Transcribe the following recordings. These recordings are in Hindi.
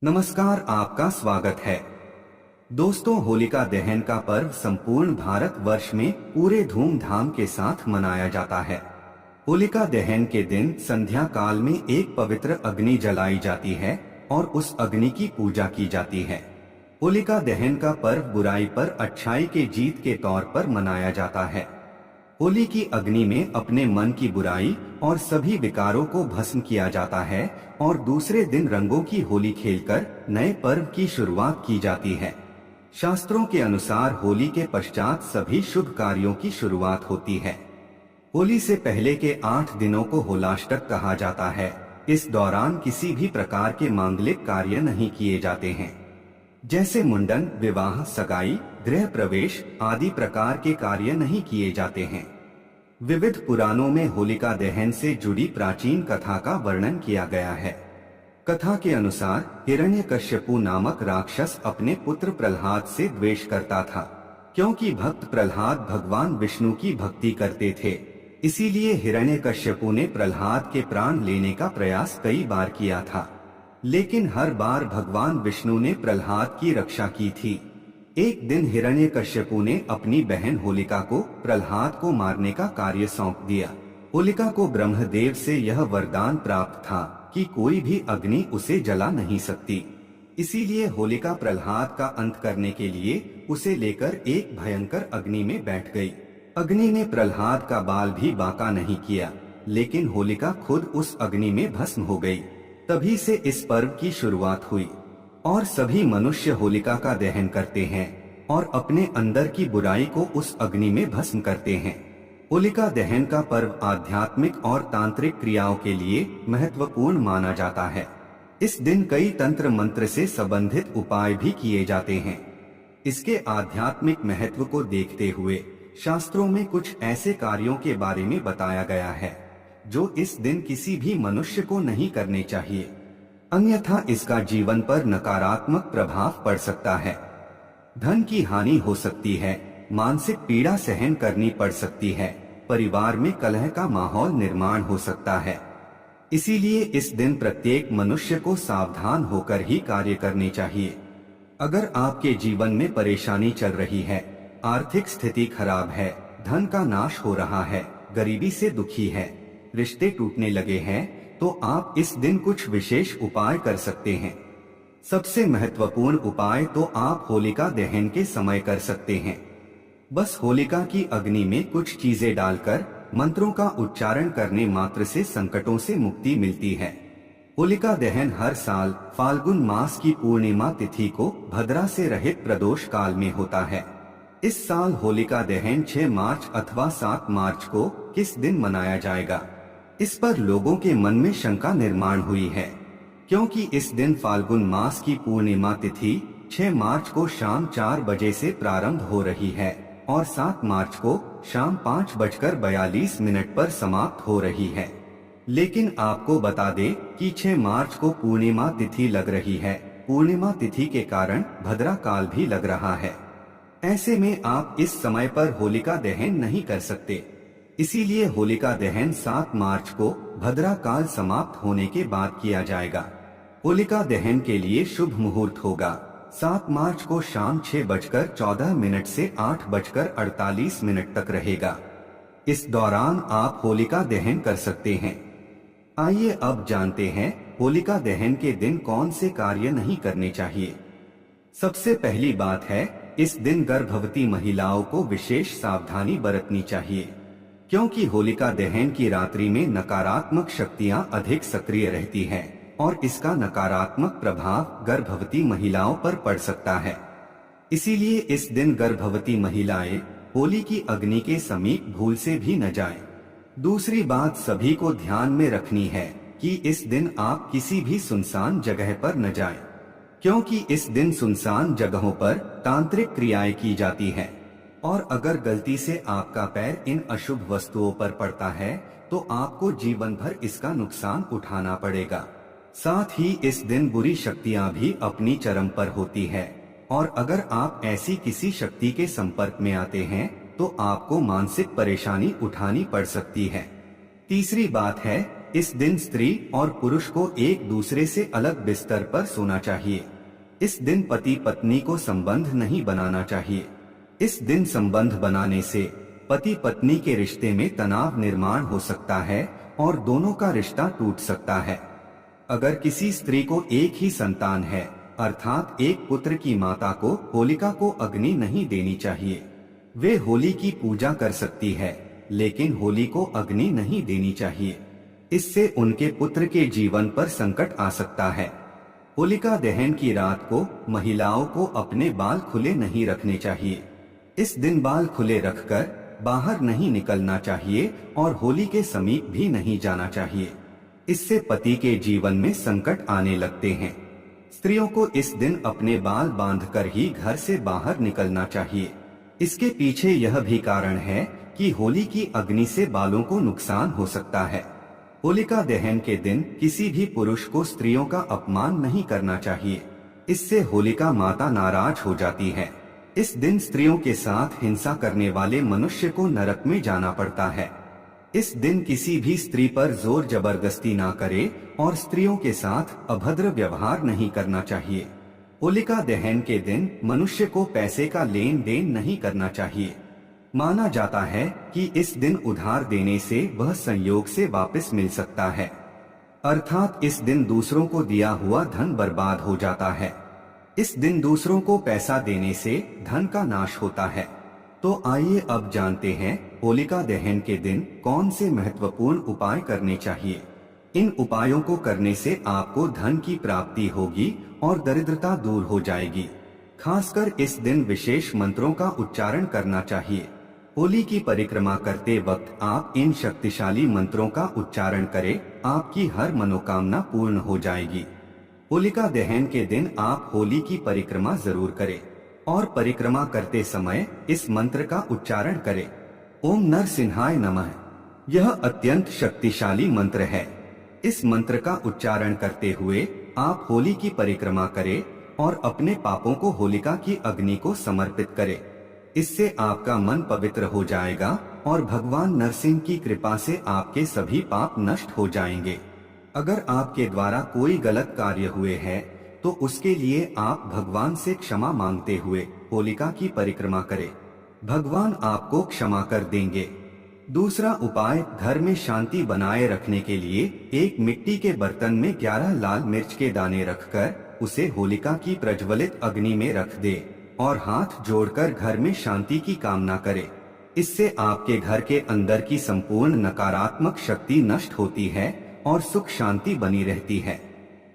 नमस्कार, आपका स्वागत है। दोस्तों, होलिका दहन का पर्व संपूर्ण भारत वर्ष में पूरे धूमधाम के साथ मनाया जाता है। होलिका दहन के दिन संध्या काल में एक पवित्र अग्नि जलाई जाती है और उस अग्नि की पूजा की जाती है। होलिका दहन का पर्व बुराई पर अच्छाई के जीत के तौर पर मनाया जाता है। होली की अग्नि में अपने मन की बुराई और सभी विकारों को भस्म किया जाता है और दूसरे दिन रंगों की होली खेलकर नए पर्व की शुरुआत की जाती है। शास्त्रों के अनुसार होली के पश्चात सभी शुभ कार्यों की शुरुआत होती है। होली से पहले के 8 दिनों को होलाष्टक कहा जाता है। इस दौरान किसी भी प्रकार के मांगलिक कार्य नहीं किए जाते हैं, जैसे मुंडन, विवाह, सगाई, गृह प्रवेश आदि प्रकार के कार्य नहीं किए जाते हैं। विविध पुराणों में होलिका दहन से जुड़ी प्राचीन कथा का वर्णन किया गया है। कथा के अनुसार हिरण्यकश्यपु नामक राक्षस अपने पुत्र प्रहलाद से द्वेष करता था, क्योंकि भक्त प्रहलाद भगवान विष्णु की भक्ति करते थे। इसीलिए हिरण्यकश्यपु ने प्रहलाद के प्राण लेने का प्रयास कई बार किया था, लेकिन हर बार भगवान विष्णु ने प्रहलाद की रक्षा की थी। एक दिन हिरण्यकश्यपु ने अपनी बहन होलिका को प्रहलाद को मारने का कार्य सौंप दिया। होलिका को ब्रह्मदेव से यह वरदान प्राप्त था कि कोई भी अग्नि उसे जला नहीं सकती। इसीलिए होलिका प्रहलाद का अंत करने के लिए उसे लेकर एक भयंकर अग्नि में बैठ गई। अग्नि ने प्रहलाद का बाल भी बांका नहीं किया, लेकिन होलिका खुद उस अग्नि में भस्म हो गई। तभी से इस पर्व की शुरुआत हुई और सभी मनुष्य होलिका का दहन करते हैं और अपने अंदर की बुराई को उस अग्नि में भस्म करते हैं। होलिका दहन का पर्व आध्यात्मिक और तांत्रिक क्रियाओं के लिए महत्वपूर्ण माना जाता है। इस दिन कई तंत्र मंत्र से संबंधित उपाय भी किए जाते हैं। इसके आध्यात्मिक महत्व को देखते हुए शास्त्रों में कुछ ऐसे कार्यों के बारे में बताया गया है जो इस दिन किसी भी मनुष्य को नहीं करने चाहिए, अन्यथा इसका जीवन पर नकारात्मक प्रभाव पड़ सकता है। धन की हानि हो सकती है, मानसिक पीड़ा सहन करनी पड़ सकती है, परिवार में कलह का माहौल निर्माण हो सकता है। इसीलिए इस दिन प्रत्येक मनुष्य को सावधान होकर ही कार्य करने चाहिए। अगर आपके जीवन में परेशानी चल रही है, आर्थिक स्थिति खराब है, धन का नाश हो रहा है, गरीबी से दुखी है, रिश्ते टूटने लगे हैं, तो आप इस दिन कुछ विशेष उपाय कर सकते हैं। सबसे महत्वपूर्ण उपाय तो आप होलिका दहन के समय कर सकते हैं। बस होलिका की अग्नि में कुछ चीजें डालकर मंत्रों का उच्चारण करने मात्र से संकटों से मुक्ति मिलती है। होलिका दहन हर साल फाल्गुन मास की पूर्णिमा तिथि को भद्रा से रहित प्रदोष काल में होता है। इस साल होलिका दहन 6 मार्च अथवा 7 मार्च को किस दिन मनाया जाएगा, इस पर लोगों के मन में शंका निर्माण हुई है, क्योंकि इस दिन फाल्गुन मास की पूर्णिमा तिथि 6 मार्च को शाम 4 बजे से प्रारंभ हो रही है और 7 मार्च को शाम 5:42 पर समाप्त हो रही है। लेकिन आपको बता दें कि 6 मार्च को पूर्णिमा तिथि लग रही है। पूर्णिमा तिथि के कारण भद्रा काल भी लग रहा है। ऐसे में आप इस समय पर होलिका दहन नहीं कर सकते। इसीलिए होलिका दहन 7 मार्च को भद्रा काल समाप्त होने के बाद किया जाएगा। होलिका दहन के लिए शुभ मुहूर्त होगा 7 मार्च को शाम 6:14 से 8:48 तक रहेगा। इस दौरान आप होलिका दहन कर सकते हैं। आइए अब जानते हैं होलिका दहन के दिन कौन से कार्य नहीं करने चाहिए। सबसे पहली बात है, इस दिन गर्भवती महिलाओं को विशेष सावधानी बरतनी चाहिए, क्योंकि होलिका दहन की रात्रि में नकारात्मक शक्तियां अधिक सक्रिय रहती हैं और इसका नकारात्मक प्रभाव गर्भवती महिलाओं पर पड़ सकता है। इसीलिए इस दिन गर्भवती महिलाएं होली की अग्नि के समीप भूल से भी न जाएं। दूसरी बात सभी को ध्यान में रखनी है कि इस दिन आप किसी भी सुनसान जगह पर न जाएं, क्योंकि इस दिन सुनसान जगहों पर तांत्रिक क्रियाएं की जाती हैं और अगर गलती से आपका पैर इन अशुभ वस्तुओं पर पड़ता है तो आपको जीवन भर इसका नुकसान उठाना पड़ेगा। साथ ही इस दिन बुरी शक्तियां भी अपनी चरम पर होती है और अगर आप ऐसी किसी शक्ति के संपर्क में आते हैं तो आपको मानसिक परेशानी उठानी पड़ सकती है। तीसरी बात है, इस दिन स्त्री और पुरुष को एक दूसरे से अलग बिस्तर पर सोना चाहिए। इस दिन पति पत्नी को संबंध नहीं बनाना चाहिए। इस दिन संबंध बनाने से पति पत्नी के रिश्ते में तनाव निर्माण हो सकता है और दोनों का रिश्ता टूट सकता है। अगर किसी स्त्री को एक ही संतान है, अर्थात एक पुत्र की माता को होलिका को अग्नि नहीं देनी चाहिए। वे होली की पूजा कर सकती है, लेकिन होली को अग्नि नहीं देनी चाहिए। इससे उनके पुत्र के जीवन पर संकट आ सकता है। होलिका दहन की रात को महिलाओं को अपने बाल खुले नहीं रखने चाहिए। इस दिन बाल खुले रखकर बाहर नहीं निकलना चाहिए और होली के समीप भी नहीं जाना चाहिए। इससे पति के जीवन में संकट आने लगते हैं। स्त्रियों को इस दिन अपने बाल बांधकर ही घर से बाहर निकलना चाहिए। इसके पीछे यह भी कारण है कि होली की अग्नि से बालों को नुकसान हो सकता है। होलिका दहन के दिन किसी भी पुरुष को स्त्रियों का अपमान नहीं करना चाहिए। इससे होलिका माता नाराज हो जाती है। इस दिन स्त्रियों के साथ हिंसा करने वाले मनुष्य को नरक में जाना पड़ता है। इस दिन किसी भी स्त्री पर जोर जबरदस्ती ना करे और स्त्रियों के साथ अभद्र व्यवहार नहीं करना चाहिए। होलिका दहन के दिन मनुष्य को पैसे का लेन देन नहीं करना चाहिए। माना जाता है कि इस दिन उधार देने से वह संयोग से वापस मिल सकता है, अर्थात इस दिन दूसरों को दिया हुआ धन बर्बाद हो जाता है। इस दिन दूसरों को पैसा देने से धन का नाश होता है। तो आइए अब जानते हैं होलिका दहन के दिन कौन से महत्वपूर्ण उपाय करने चाहिए। इन उपायों को करने से आपको धन की प्राप्ति होगी और दरिद्रता दूर हो जाएगी। खासकर इस दिन विशेष मंत्रों का उच्चारण करना चाहिए। होली की परिक्रमा करते वक्त आप इन शक्तिशाली मंत्रों का उच्चारण करें, आपकी हर मनोकामना पूर्ण हो जाएगी। होलिका दहन के दिन आप होली की परिक्रमा जरूर करें और परिक्रमा करते समय इस मंत्र का उच्चारण करें, ओम नरसिंहाय नमः। यह अत्यंत शक्तिशाली मंत्र है। इस मंत्र का उच्चारण करते हुए आप होली की परिक्रमा करें और अपने पापों को होलिका की अग्नि को समर्पित करें। इससे आपका मन पवित्र हो जाएगा और भगवान नरसिंह की कृपा से आपके सभी पाप नष्ट हो जाएंगे। अगर आपके द्वारा कोई गलत कार्य हुए हैं तो उसके लिए आप भगवान से क्षमा मांगते हुए होलिका की परिक्रमा करें। भगवान आपको क्षमा कर देंगे। दूसरा उपाय, घर में शांति बनाए रखने के लिए एक मिट्टी के बर्तन में 11 लाल मिर्च के दाने रखकर उसे होलिका की प्रज्वलित अग्नि में रख दे और हाथ जोड़कर घर में शांति की कामना करे। इससे आपके घर के अंदर की संपूर्ण नकारात्मक शक्ति नष्ट होती है और सुख शांति बनी रहती है।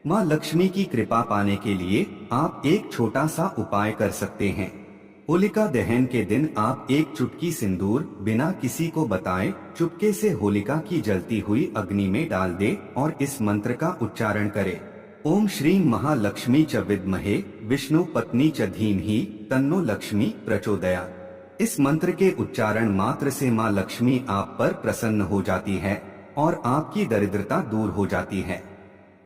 माँ लक्ष्मी की कृपा पाने के लिए आप एक छोटा सा उपाय कर सकते हैं। होलिका दहन के दिन आप एक चुटकी सिंदूर बिना किसी को बताए चुपके से होलिका की जलती हुई अग्नि में डाल दे और इस मंत्र का उच्चारण करें, ओम श्रीं महालक्ष्मी च विद्महे विष्णु पत्नी च धीमहि तन्नो लक्ष्मी प्रचोदयात्। इस मंत्र के उच्चारण मात्र से माँ लक्ष्मी आप पर प्रसन्न हो जाती है और आपकी दरिद्रता दूर हो जाती है।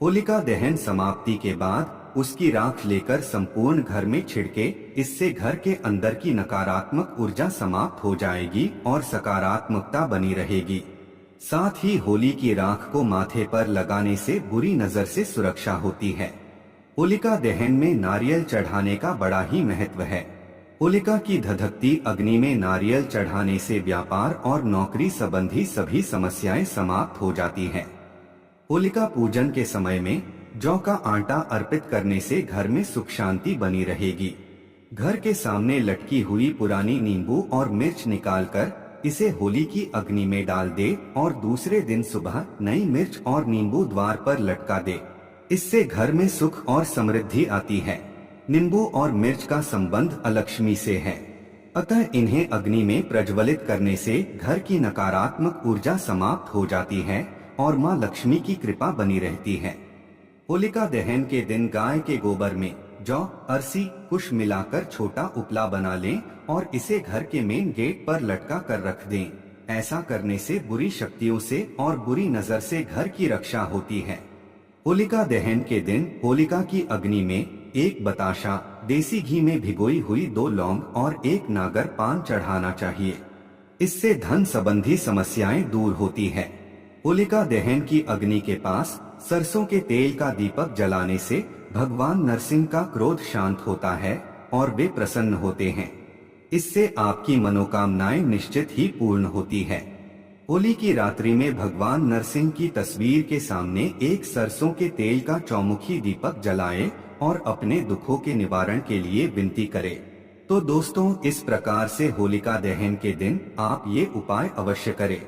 होलिका दहन समाप्ति के बाद उसकी राख लेकर संपूर्ण घर में छिड़के। इससे घर के अंदर की नकारात्मक ऊर्जा समाप्त हो जाएगी और सकारात्मकता बनी रहेगी। साथ ही होली की राख को माथे पर लगाने से बुरी नजर से सुरक्षा होती है। होलिका दहन में नारियल चढ़ाने का बड़ा ही महत्व है। होलिका की धधकती अग्नि में नारियल चढ़ाने से व्यापार और नौकरी संबंधी सभी समस्याएं समाप्त हो जाती हैं। होलिका पूजन के समय में जौ का आटा अर्पित करने से घर में सुख शांति बनी रहेगी। घर के सामने लटकी हुई पुरानी नींबू और मिर्च निकालकर इसे होली की अग्नि में डाल दे और दूसरे दिन सुबह नई मिर्च और नींबू द्वार पर लटका दे। इससे घर में सुख और समृद्धि आती है। नींबू और मिर्च का संबंध अलक्ष्मी से है, अतः इन्हें अग्नि में प्रज्वलित करने से घर की नकारात्मक ऊर्जा समाप्त हो जाती है और माँ लक्ष्मी की कृपा बनी रहती है। होलिका दहन के दिन गाय के गोबर में जौ, अरसी, कुश मिलाकर छोटा उपला बना लें और इसे घर के मेन गेट पर लटका कर रख दें। ऐसा करने से बुरी शक्तियों से और बुरी नजर से घर की रक्षा होती है। होलिका दहन के दिन होलिका की अग्नि में एक बताशा, देसी घी में भिगोई हुई 2 लौंग और 1 नागर पान चढ़ाना चाहिए। इससे धन संबंधी समस्याएं दूर होती है। होलिका दहन की अग्नि के पास सरसों के तेल का दीपक जलाने से भगवान नरसिंह का क्रोध शांत होता है और वे प्रसन्न होते हैं। इससे आपकी मनोकामनाएं निश्चित ही पूर्ण होती है। होली की रात्रि में भगवान नरसिंह की तस्वीर के सामने एक सरसों के तेल का चौमुखी दीपक जलाएं और अपने दुखों के निवारण के लिए विनती करें। तो दोस्तों, इस प्रकार से होलिका दहन के दिन आप ये उपाय अवश्य करें।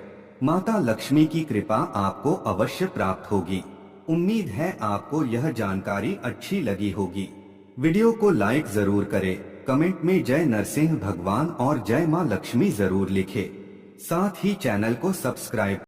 माता लक्ष्मी की कृपा आपको अवश्य प्राप्त होगी। उम्मीद है आपको यह जानकारी अच्छी लगी होगी। वीडियो को लाइक जरूर करें, कमेंट में जय नरसिंह भगवान और जय मां लक्ष्मी जरूर लिखें। साथ ही चैनल को सब्सक्राइब